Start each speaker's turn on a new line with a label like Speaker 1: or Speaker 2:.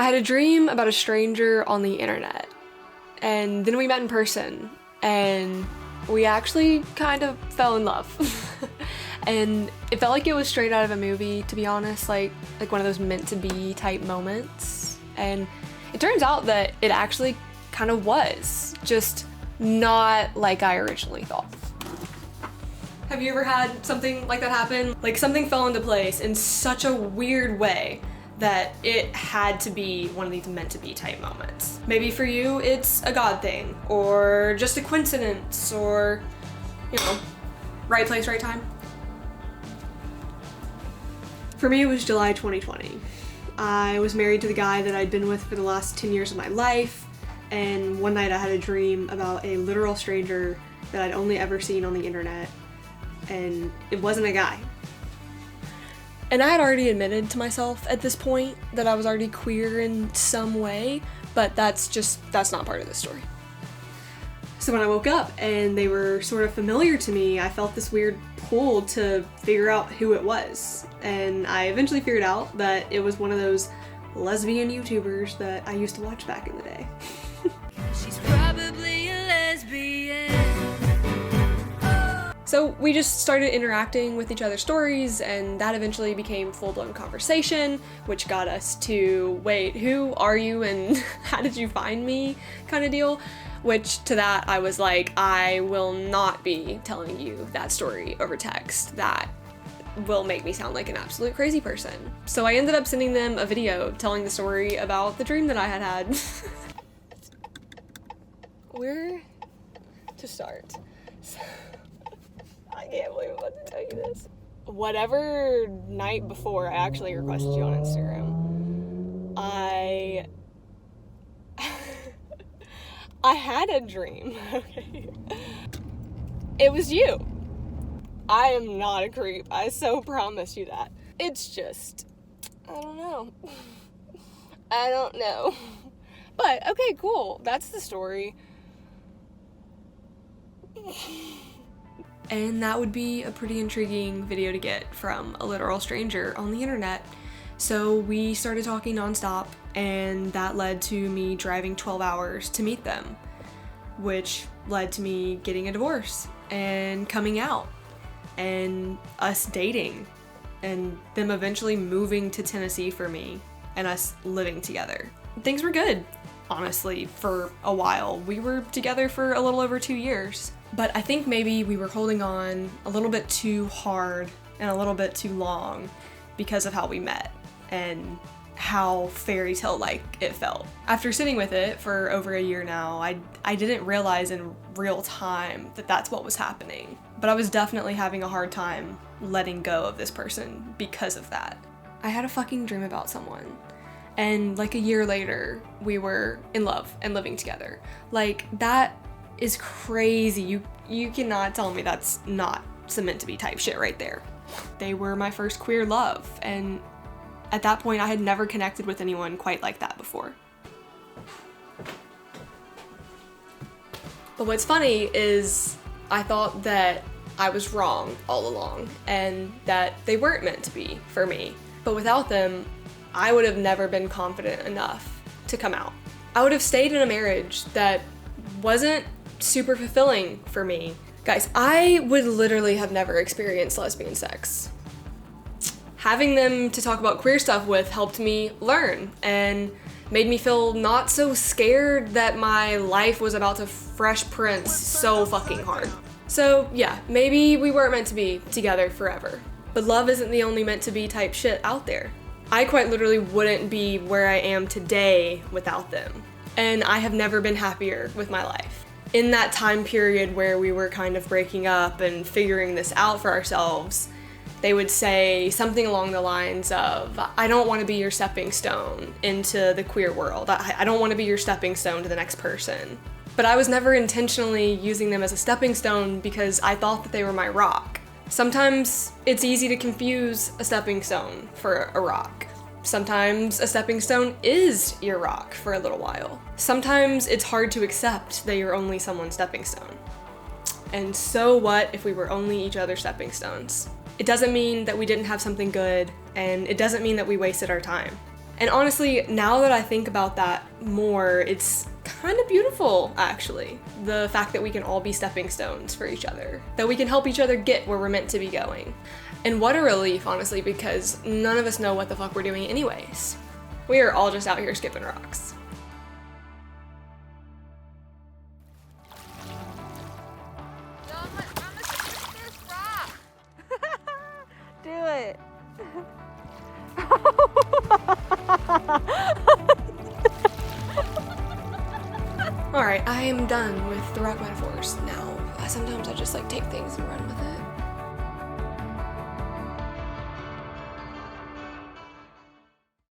Speaker 1: I had a dream about a stranger on the internet, and then we met in person, and we actually kind of fell in love. And it felt like it was straight out of a movie, to be honest, like one of those meant to be type moments. And it turns out that it actually kind of was, just not like I originally thought. Have you ever had something like that happen? Like something fell into place in such a weird way that it had to be one of these meant to be type moments. Maybe for you, it's a God thing, or just a coincidence, or, you know, right place, right time. For me, it was July 2020. I was married to the guy that I'd been with for the last 10 years of my life, and one night I had a dream about a literal stranger that I'd only ever seen on the internet, and it wasn't a guy. And I had already admitted to myself at this point that I was already queer in some way, but that's not part of the story. So when I woke up and they were sort of familiar to me, I felt this weird pull to figure out who it was. And I eventually figured out that it was one of those lesbian YouTubers that I used to watch back in the day. She's probably a lesbian. So we just started interacting with each other's stories, and that eventually became full-blown conversation, which got us to, wait, who are you and how did you find me kind of deal? Which to that I was like, I will not be telling you that story over text. That will make me sound like an absolute crazy person. So I ended up sending them a video telling the story about the dream that I had. Where to start? I can't believe I'm about to tell you this. Whatever night before I actually requested you on Instagram, I had a dream, okay? It was you. I am not a creep. I so promise you that. It's just, I don't know. I don't know. But, okay, cool. That's the story. And that would be a pretty intriguing video to get from a literal stranger on the internet. So we started talking nonstop, and that led to me driving 12 hours to meet them, which led to me getting a divorce and coming out and us dating and them eventually moving to Tennessee for me and us living together. Things were good, honestly, for a while. We were together for a little over 2 years, but I think maybe we were holding on a little bit too hard and a little bit too long because of how we met and how fairy tale like it felt. After sitting with it for over a year now, I didn't realize in real time that that's what was happening. But I was definitely having a hard time letting go of this person because of that. I had a fucking dream about someone, and like a year later, we were in love and living together. Like, that is crazy. You cannot tell me that's not some meant to be type shit right there. They were my first queer love, and at that point, I had never connected with anyone quite like that before. But what's funny is I thought that I was wrong all along and that they weren't meant to be for me. But without them, I would have never been confident enough to come out. I would have stayed in a marriage that wasn't super fulfilling for me. Guys, I would literally have never experienced lesbian sex. Having them to talk about queer stuff with helped me learn and made me feel not so scared that my life was about to Fresh Prince so fucking hard. So yeah, maybe we weren't meant to be together forever, but love isn't the only meant to be type shit out there. I quite literally wouldn't be where I am today without them, and I have never been happier with my life. In that time period where we were kind of breaking up and figuring this out for ourselves, they would say something along the lines of, I don't want to be your stepping stone into the queer world. I don't want to be your stepping stone to the next person. But I was never intentionally using them as a stepping stone because I thought that they were my rock. Sometimes it's easy to confuse a stepping stone for a rock. Sometimes a stepping stone is your rock for a little while. Sometimes it's hard to accept that you're only someone's stepping stone. And so what if we were only each other's stepping stones? It doesn't mean that we didn't have something good, and it doesn't mean that we wasted our time. And honestly, now that I think about that more, it's kind of beautiful, actually. The fact that we can all be stepping stones for each other, that we can help each other get where we're meant to be going. And what a relief, honestly, because none of us know what the fuck we're doing anyways. We are all just out here skipping rocks.
Speaker 2: Do it.
Speaker 1: Alright, I am done with the rock metaphors now. Sometimes I just like take things and run with it.